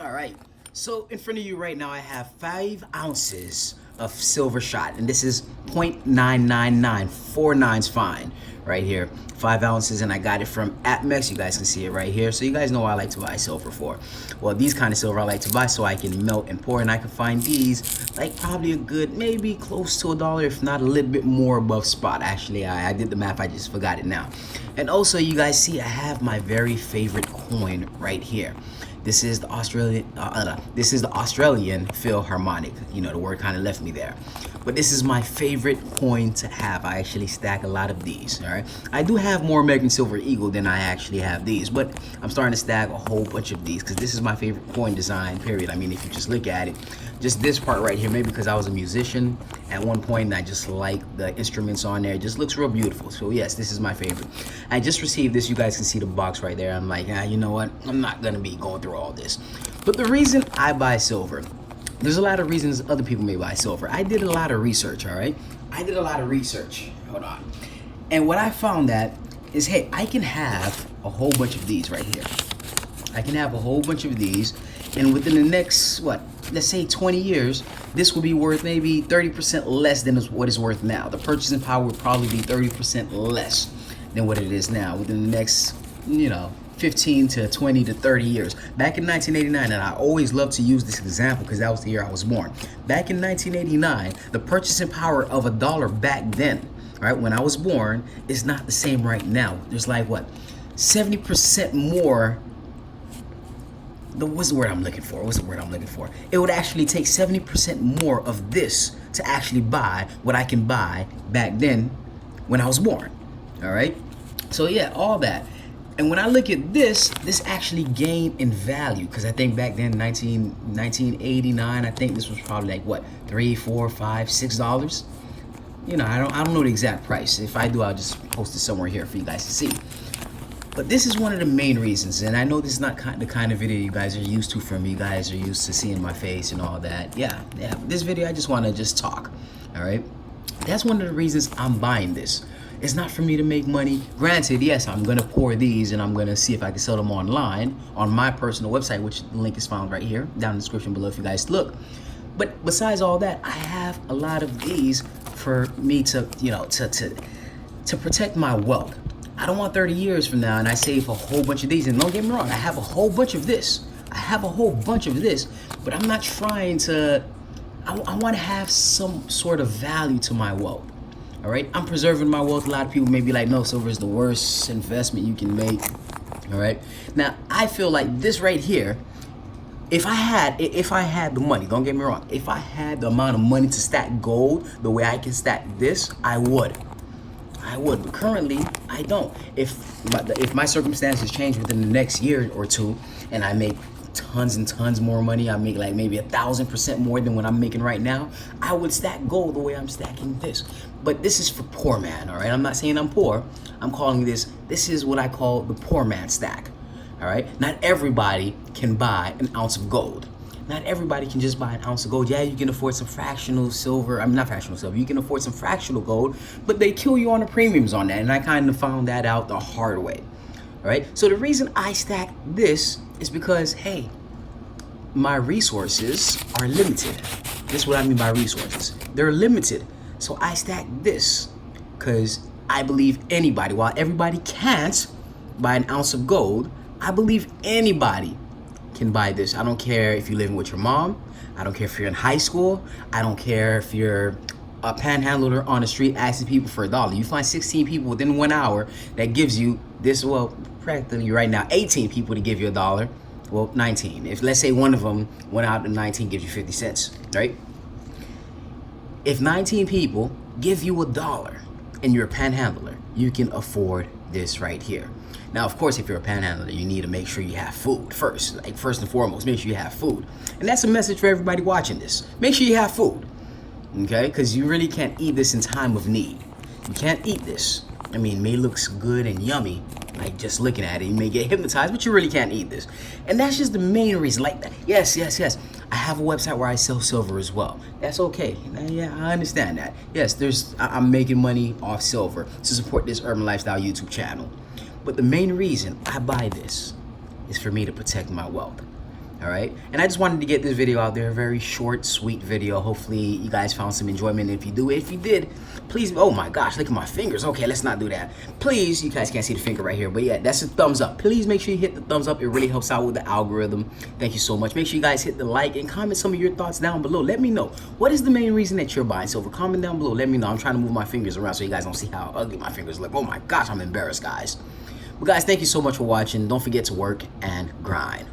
All right. So in front of you right now, I have 5 ounces of silver shot, and this is 0.999. 4 nines fine right here. 5 ounces, and I got it from Atmex. You guys can see it right here. So you guys know what I like to buy silver for. Well, these kind of silver I like to buy so I can melt and pour, and I can find these like probably a good, maybe close to $1, if not a little bit more above spot. Actually, I did the math. I just forgot it now. And also, you guys see I have my very favorite coin right here. This is the Australian philharmonic. You know, the word kind of left me there. But this is my favorite coin to have. I actually stack a lot of these, all right? I do have more American Silver Eagle than I actually have these, but I'm starting to stack a whole bunch of these because this is my favorite coin design, period. I mean, if you just look at it, just this part right here, maybe because I was a musician at one point and I just like the instruments on there. It just looks real beautiful. So yes, this is my favorite. I just received this. You guys can see the box right there. I'm like, you know what? I'm not gonna be going through all this. But the reason I buy silver, there's a lot of reasons other people may buy silver. I did a lot of research, all right? I did a lot of research. Hold on. And what I found that is, hey, I can have a whole bunch of these right here. I can have a whole bunch of these, and within the next, what, let's say 20 years, this will be worth maybe 30% less than what it's worth now. The purchasing power would probably be 30% less than what it is now within the next, 15 to 20 to 30 years. Back in 1989, and I always love to use this example because that was the year I was born. Back in 1989, the purchasing power of $1 back then, right, when I was born, is not the same right now. There's like, what, 70% more. What's the word I'm looking for? It would actually take 70% more of this to actually buy what I can buy back then when I was born. All right? So yeah, all that. And when I look at this actually gained in value because I think back then, 1989, I think this was probably like what, $3, $4, $5, $6. I don't know the exact price. If I do, I'll just post it somewhere here for you guys to see. But this is one of the main reasons, and I know this is not the kind of video you guys are used to from me. You guys are used to seeing my face and all that. Yeah. This video, I just want to just talk, all right? That's one of the reasons I'm buying this. It's not for me to make money. Granted, yes, I'm going to pour these, and I'm going to see if I can sell them online on my personal website, which the link is found right here down in the description below if you guys look. But besides all that, I have a lot of these for me to, to protect my wealth. I don't want 30 years from now and I save a whole bunch of these. And don't get me wrong, I have a whole bunch of this. But I'm not trying to, I want to have some sort of value to my wealth. All right, I'm preserving my wealth. A lot of people may be like, no, silver is the worst investment you can make. All right, now I feel like this right here, if I had the money, don't get me wrong, if I had the amount of money to stack gold the way I can stack this, I would, but currently I don't. If my circumstances change within the next year or two and I make tons and tons more money, I make like maybe 1,000% more than what I'm making right now, I would stack gold the way I'm stacking this. But this is for poor man, all right? I'm not saying I'm poor. I'm calling this is what I call the poor man stack, all right? Not everybody can buy an ounce of gold. Not everybody can just buy an ounce of gold. Yeah, you can afford some fractional silver. Not fractional silver. You can afford some fractional gold, but they kill you on the premiums on that. And I kind of found that out the hard way. All right. So the reason I stack this is because, hey, my resources are limited. This is what I mean by resources. They're limited. So I stack this because I believe anybody, while everybody can't buy an ounce of gold, I believe anybody can buy this. I don't care if you're living with your mom. I don't care if you're in high school. I don't care if you're a panhandler on the street asking people for $1. You find 16 people within 1 hour that gives you this, well, practically right now, 18 people to give you $1. Well, 19. If let's say one of them went out and 19 gives you 50 cents, right? If 19 people give you $1 and you're a panhandler, you can afford this right here. Now, of course, if you're a panhandler, you need to make sure you have food first. Like first and foremost, make sure you have food. And that's a message for everybody watching this. Make sure you have food, okay? Because you really can't eat this in time of need. You can't eat this. I mean, it may look good and yummy, like just looking at it. You may get hypnotized, but you really can't eat this. And that's just the main reason. Like that. Yes. I have a website where I sell silver as well. That's okay. Yeah, I understand that. Yes, I'm making money off silver to support this Urban Lifestyle YouTube channel. But the main reason I buy this is for me to protect my wealth. All right, and I just wanted to get this video out there, a very short, sweet video. Hopefully you guys found some enjoyment. If you did, please, oh my gosh, look at my fingers. Okay, let's not do that. Please, you guys can't see the finger right here, but yeah, that's a thumbs up. Please make sure you hit the thumbs up. It really helps out with the algorithm. Thank you so much. Make sure you guys hit the like and comment some of your thoughts down below. Let me know, what is the main reason that you're buying silver? Comment down below. Let me know. I'm trying to move my fingers around so you guys don't see how ugly my fingers look. Oh my gosh, I'm embarrassed, guys. But guys, thank you so much for watching. Don't forget to work and grind.